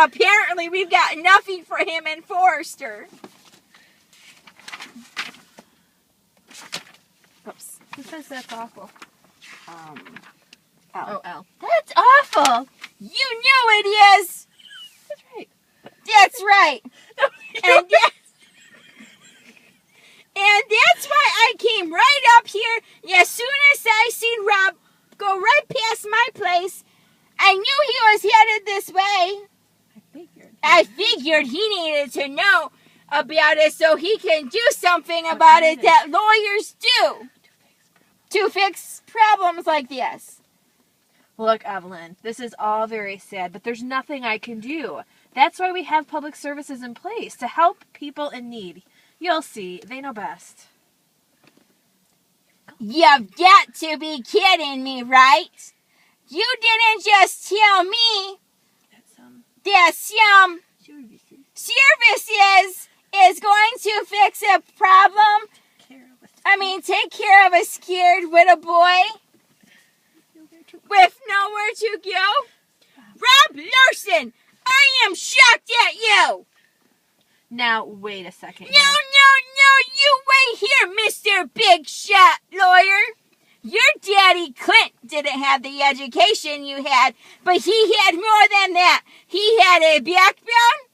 apparently we've got nothing for him in Forrester. Oops. Who says that's awful? L. Oh, L. That's awful. You knew it is. That's right. That's right. No, And that's why I came right up here. As soon as I seen Rob go right past my place, I knew he was headed this way. I figured he needed to know about it so he can do something about it that lawyers do to fix problems like this. Look, Evelyn, this is all very sad, but there's nothing I can do. That's why we have public services in place, to help people in need. You'll see. They know best. You've got to be kidding me, right? You didn't just tell me that some services is going to fix a problem. Take care of a scared little boy with nowhere to go. Rob Larson, I am shocked at you. Now, wait a second. No, you wait here, Mr. Big Shot Lawyer. Your daddy Clint didn't have the education you had, but he had more than that. He had a backbone,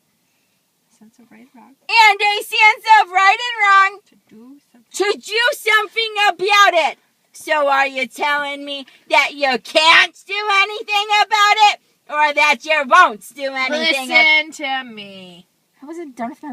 Sense of right and wrong. And a sense of right and wrong to do something about it. So are you telling me that you can't do anything about it, or that you won't do anything? Listen to me. I wasn't done with my